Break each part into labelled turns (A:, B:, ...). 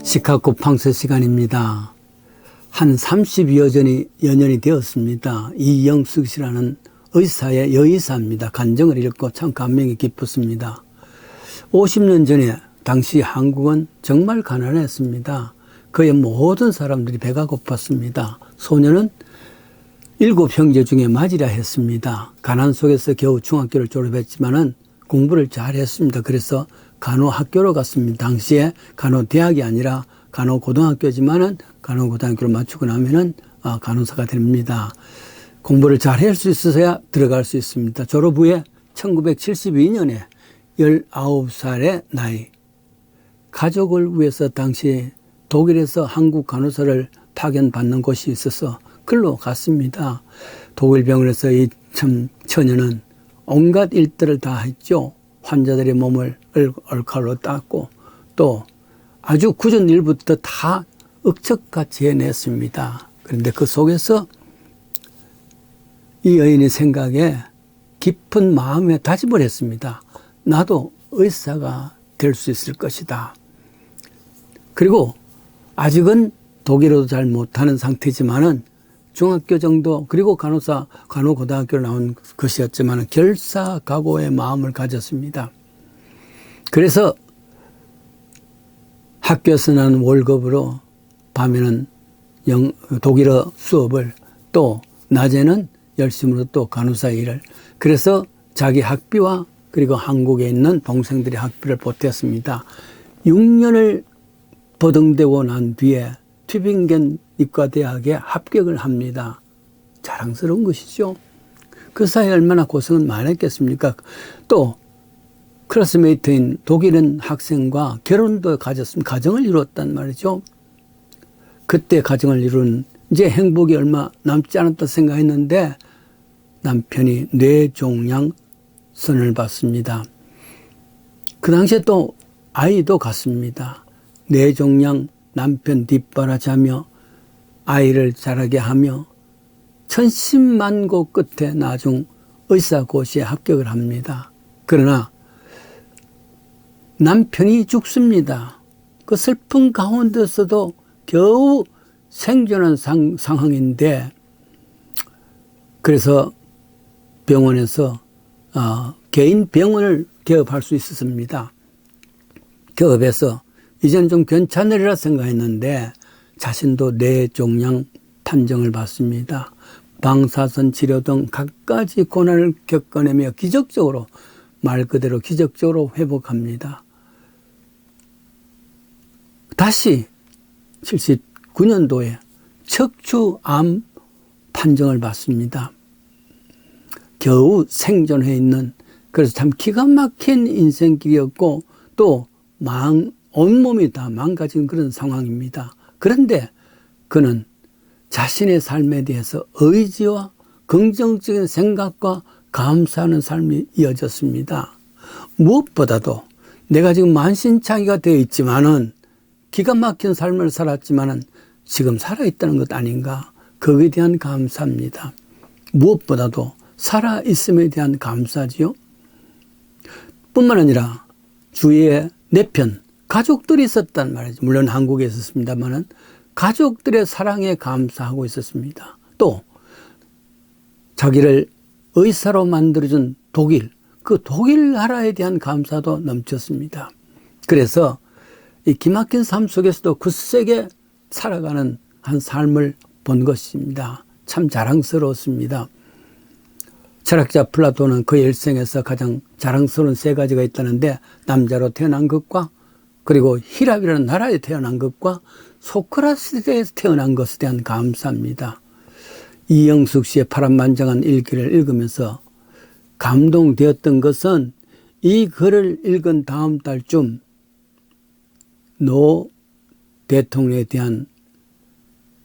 A: 시카고 판서 시간입니다. 한 30여 년이 되었습니다. 이영숙 씨라는 의사의 여의사입니다. 간증을 읽고 참 감명이 깊었습니다. 50년 전에 당시 한국은 정말 가난했습니다. 그의 모든 사람들이 배가 고팠습니다. 소녀는 7형제 중에 맞이라 했습니다. 가난 속에서 겨우 중학교를 졸업했지만은 공부를 잘했습니다. 그래서 간호학교로 갔습니다. 당시에 간호대학이 아니라 간호고등학교지만은 간호고등학교를 마치고 나면은 간호사가 됩니다. 공부를 잘 할 수 있어야 들어갈 수 있습니다. 졸업 후에 1972년에 19살의 나이, 가족을 위해서 당시 독일에서 한국 간호사를 파견받는 곳이 있어서 글로 갔습니다. 독일 병원에서 이 처녀는 온갖 일들을 다 했죠. 환자들의 몸을 얼칼로 닦고 또 아주 굳은 일부터 다 억척같이 해냈습니다. 그런데 그 속에서 이 여인의 생각에 깊은 마음에 다짐을 했습니다. 나도 의사가 될 수 있을 것이다. 그리고 아직은 독일어도 잘 못하는 상태지만은 중학교 정도 그리고 간호고등학교를 나온 것이었지만 결사각오의 마음을 가졌습니다. 그래서 학교에서 나는 월급으로 밤에는 독일어 수업을 또 낮에는 열심으로 또 간호사 일을 그래서 자기 학비와 그리고 한국에 있는 동생들의 학비를 보탰습니다. 6년을 버등되고 난 뒤에 튜빙겐 의과대학에 합격을 합니다. 자랑스러운 것이죠. 그 사이에 얼마나 고생은 많았겠습니까? 또 클래스메이트인 독일인 학생과 결혼도 가졌습니다. 가정을 이루었단 말이죠. 그때 가정을 이룬 이제 행복이 얼마 남지 않았다 생각했는데 남편이 뇌종양선을 받습니다. 그 당시에 또 아이도 갔습니다. 뇌종양 남편 뒷바라지하며 아이를 자라게 하며 천신만고 끝에 나중 의사고시에 합격을 합니다. 그러나 남편이 죽습니다. 그 슬픈 가운데서도 겨우 생존한 상황인데 그래서 병원에서 개인 병원을 개업할 수 있었습니다. 개업해서 이제는 좀 괜찮으리라 생각했는데 자신도 뇌종양 판정을 받습니다. 방사선 치료 등 갖가지 고난을 겪어내며 기적적으로 말 그대로 기적적으로 회복합니다. 다시 79년도에 척추암 판정을 받습니다. 겨우 생존해 있는 그래서 참 기가 막힌 인생길이었고 또 온몸이 다 망가진 그런 상황입니다. 그런데 그는 자신의 삶에 대해서 의지와 긍정적인 생각과 감사하는 삶이 이어졌습니다. 무엇보다도 내가 지금 만신창이가 되어 있지만은 기가 막힌 삶을 살았지만은 지금 살아있다는 것 아닌가. 거기에 대한 감사입니다. 무엇보다도 살아있음에 대한 감사지요. 뿐만 아니라 주위에 내편 가족들이 있었단 말이죠. 물론 한국에 있었습니다만은 가족들의 사랑에 감사하고 있었습니다. 또 자기를 의사로 만들어준 독일, 그 독일 나라에 대한 감사도 넘쳤습니다. 그래서 이 기막힌 삶 속에서도 굳세게 살아가는 한 삶을 본 것입니다. 참 자랑스러웠습니다. 철학자 플라톤은 그의 일생에서 가장 자랑스러운 3가지가 있다는데 남자로 태어난 것과 그리고 히랍이라는 나라에 태어난 것과 소크라테스에 태어난 것에 대한 감사입니다. 이영숙 씨의 파란만장한 일기를 읽으면서 감동되었던 것은 이 글을 읽은 다음 달쯤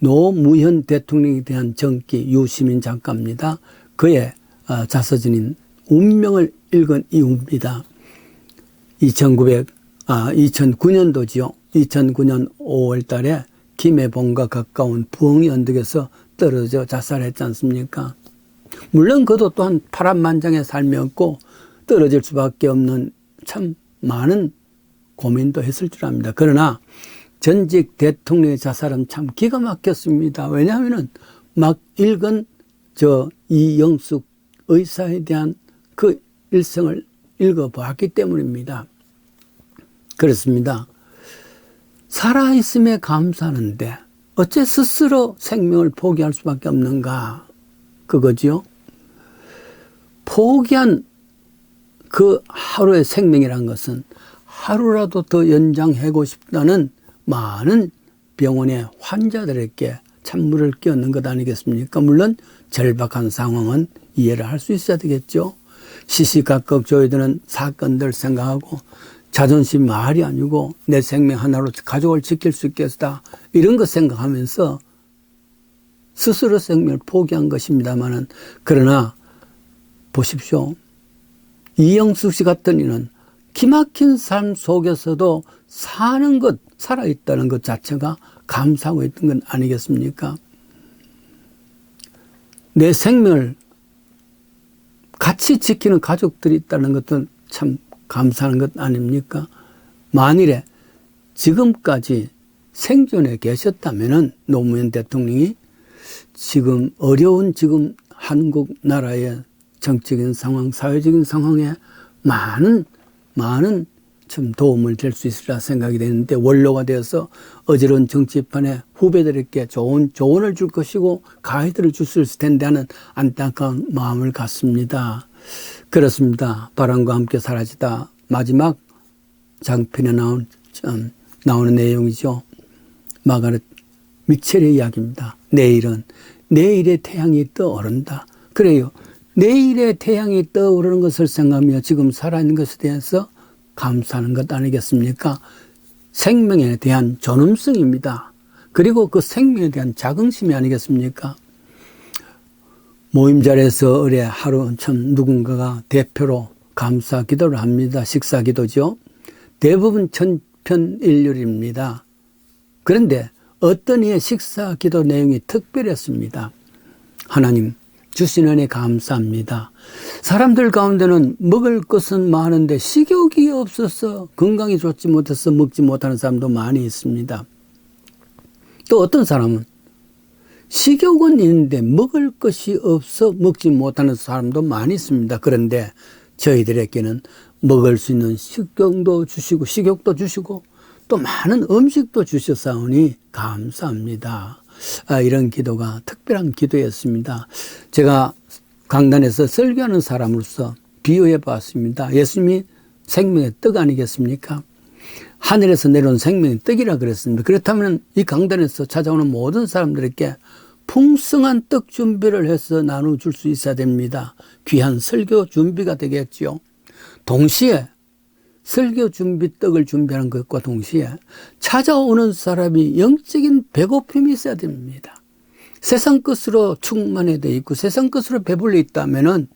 A: 노무현 대통령에 대한 전기 유시민 작가입니다. 그의 자서전인 운명을 읽은 이후입니다. 2009년도지요. 2009년 5월 달에 김해봉과 가까운 부엉이 언덕에서 떨어져 자살했지 않습니까? 물론 그도 또한 파란만장의 삶이었고 떨어질 수밖에 없는 참 많은 고민도 했을 줄 압니다. 그러나 전직 대통령의 자살은 참 기가 막혔습니다. 왜냐하면은 막 읽은 이영숙 의사에 대한 그 일생을 읽어보았기 때문입니다. 그렇습니다. 살아있음에 감사하는데 어째 스스로 생명을 포기할 수밖에 없는가? 그거지요. 포기한 그 하루의 생명이란 것은 하루라도 더 연장하고 싶다는 많은 병원의 환자들에게 찬물을 끼얹는 것 아니겠습니까? 물론 절박한 상황은 이해를 할 수 있어야 되겠죠. 시시각각 저희들은 사건들 생각하고 자존심 말이 아니고 내 생명 하나로 가족을 지킬 수 있겠다 이런 것 생각하면서 스스로 생명을 포기한 것입니다마는, 그러나 보십시오. 이영숙 씨 같은 이는 기막힌 삶 속에서도 사는 것, 살아있다는 것 자체가 감사하고 있던 건 아니겠습니까? 내 생명을 같이 지키는 가족들이 있다는 것도 참 감사하는 것 아닙니까? 만일에 지금까지 생존해 계셨다면은 노무현 대통령이 지금 어려운 지금 한국 나라의 정치적인 상황, 사회적인 상황에 많은 좀 도움을 될 수 있으리라 생각이 되는데, 원로가 되어서 어지러운 정치판에 후배들에게 좋은 조언을 줄 것이고 가이드를 줄 수 있을 텐데 하는 안타까운 마음을 갖습니다. 그렇습니다. 바람과 함께 사라지다 마지막 장편에 나오는 내용이죠. 마가렛 미첼의 이야기입니다. 내일의 태양이 떠오른다. 그래요. 내일의 태양이 떠오르는 것을 생각하며 지금 살아있는 것에 대해서 감사하는 것 아니겠습니까? 생명에 대한 존엄성입니다. 그리고 그 생명에 대한 자긍심이 아니겠습니까? 모임 자리에서 어제 하루 참 누군가가 대표로 감사 기도를 합니다. 식사 기도죠. 대부분 천편일률입니다. 그런데 어떤 이의 식사 기도 내용이 특별했습니다. 하나님 주신 은혜 감사합니다. 사람들 가운데는 먹을 것은 많은데 식욕이 없어서 건강이 좋지 못해서 먹지 못하는 사람도 많이 있습니다. 또 어떤 사람은 식욕은 있는데 먹을 것이 없어 먹지 못하는 사람도 많이 있습니다. 그런데 저희들에게는 먹을 수 있는 식욕도 주시고 또 많은 음식도 주셨사오니 감사합니다. 이런 기도가 특별한 기도였습니다. 제가 강단에서 설교하는 사람으로서 비유해 봤습니다. 예수님이 생명의 떡 아니겠습니까? 하늘에서 내려온 생명의 떡이라 그랬습니다. 그렇다면 이 강단에서 찾아오는 모든 사람들에게 풍성한 떡 준비를 해서 나눠줄 수 있어야 됩니다. 귀한 설교 준비가 되겠죠. 동시에 설교 준비 떡을 준비하는 것과 동시에 찾아오는 사람이 영적인 배고픔이 있어야 됩니다. 세상 것으로 충만해 돼 있고 세상 것으로 배불러 있다면은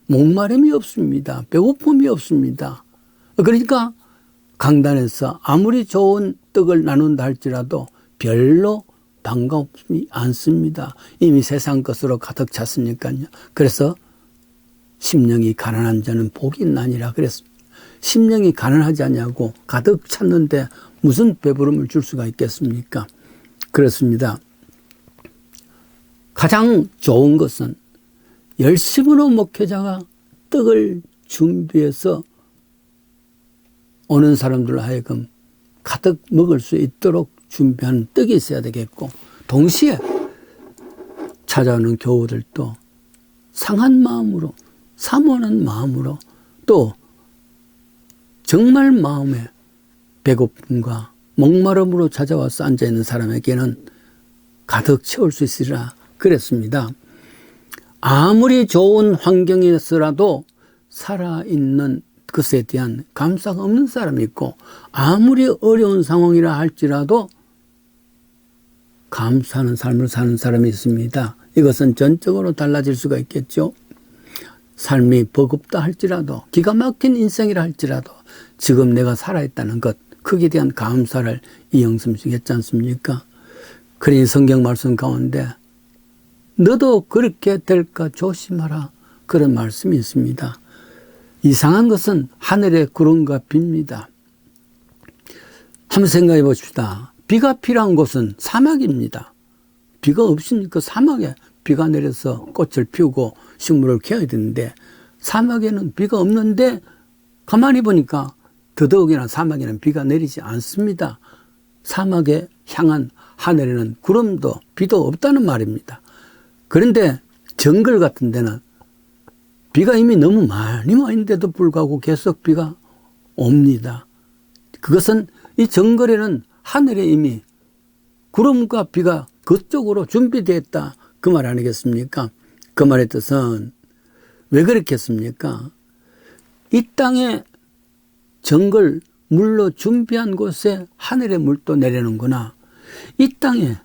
A: 목마름이 없습니다. 배고픔이 없습니다. 그러니까 강단에서 아무리 좋은 떡을 나눈다 할지라도 별로 반갑지 않습니다. 이미 세상 것으로 가득 찼으니까요. 그래서 심령이 가난한 자는 복이 있나니라 그랬습니다. 심령이 가난하지 않냐고 가득 찼는데 무슨 배부름을 줄 수가 있겠습니까? 그렇습니다. 가장 좋은 것은 열심으로 목회자가 떡을 준비해서 오는 사람들로 하여금 가득 먹을 수 있도록 준비한 떡이 있어야 되겠고, 동시에 찾아오는 교우들도 상한 마음으로, 사모하는 마음으로, 또 정말 마음에 배고픔과 목마름으로 찾아와서 앉아있는 사람에게는 가득 채울 수 있으리라 그랬습니다. 아무리 좋은 환경에서라도 살아있는 것에 대한 감사가 없는 사람이 있고, 아무리 어려운 상황이라 할지라도 감사하는 삶을 사는 사람이 있습니다. 이것은 전적으로 달라질 수가 있겠죠. 삶이 버겁다 할지라도, 기가 막힌 인생이라 할지라도 지금 내가 살아있다는 것, 거기에 대한 감사를 이영삼 씨가 했지 않습니까? 그러니 성경 말씀 가운데 너도 그렇게 될까 조심하라, 그런 말씀이 있습니다. 이상한 것은 하늘의 구름과 빕니다. 한번 생각해 봅시다. 비가 필요한 곳은 사막입니다. 비가 없으니까 사막에 비가 내려서 꽃을 피우고 식물을 키워야 되는데 사막에는 비가 없는데 가만히 보니까 더더욱이나 사막에는 비가 내리지 않습니다. 사막에 향한 하늘에는 구름도 비도 없다는 말입니다. 그런데 정글 같은 데는 비가 이미 너무 많이 와 있는데도 불구하고 계속 비가 옵니다. 그것은 이 정글에는 하늘에 이미 구름과 비가 그쪽으로 준비되어 있다. 그 말 아니겠습니까? 그 말의 뜻은 왜 그렇겠습니까? 이 땅에 정글 물로 준비한 곳에 하늘의 물도 내리는구나. 이 땅에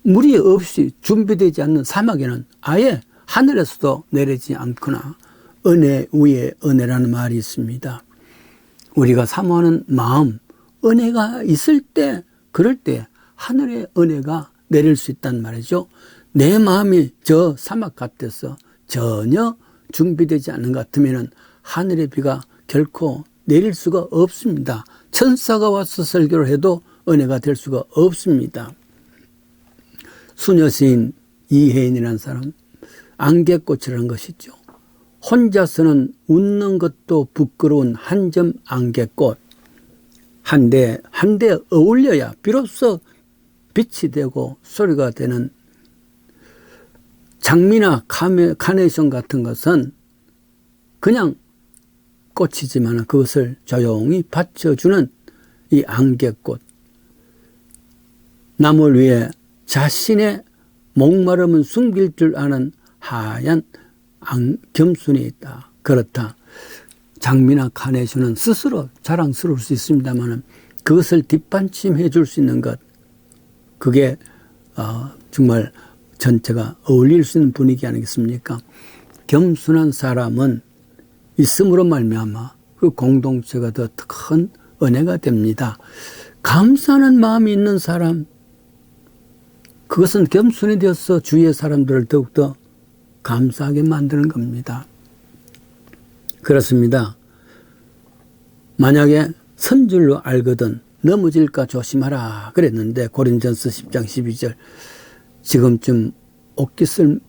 A: 물이 없이 준비되지 않는 사막에는 아예 하늘에서도 내리지 않구나. 은혜 위에 은혜라는 말이 있습니다. 우리가 사모하는 마음, 은혜가 있을 때, 그럴 때 하늘의 은혜가 내릴 수 있단 말이죠. 내 마음이 저 사막 같아서 전혀 준비되지 않는 것 같으면 하늘의 비가 결코 내릴 수가 없습니다. 천사가 와서 설교를 해도 은혜가 될 수가 없습니다. 수녀시인 이혜인이라는 사람, 안개꽃이라는 것이죠. 혼자서는 웃는 것도 부끄러운 한 점 안개꽃. 한데 어울려야 비로소 빛이 되고 소리가 되는 장미나 카네이션 같은 것은 그냥 꽃이지만 그것을 조용히 받쳐주는 이 안개꽃. 남을 위해 자신의 목마름은 숨길 줄 아는 하얀 겸손이 있다. 그렇다. 장미나 카네이션은 스스로 자랑스러울 수 있습니다만 그것을 뒷받침해 줄 수 있는 것, 그게 정말 전체가 어울릴 수 있는 분위기 아니겠습니까? 겸손한 사람은 있음으로 말미암아 그 공동체가 더 큰 은혜가 됩니다. 감사하는 마음이 있는 사람, 그것은 겸손이 되어서 주위의 사람들을 더욱더 감사하게 만드는 겁니다. 그렇습니다. 만약에 선 줄로 알거든 넘어질까 조심하라 그랬는데 고린전서 10장 12절 지금쯤 옷깃을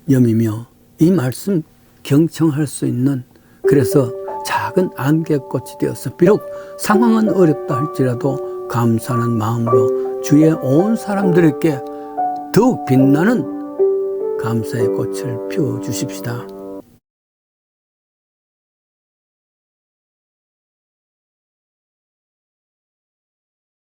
A: 여미며 이 말씀 경청할 수 있는, 그래서 작은 안개꽃이 되어서 비록 상황은 어렵다 할지라도 감사하는 마음으로 주위의 온 사람들에게 더욱 빛나는 감사의 꽃을 피워주십시다.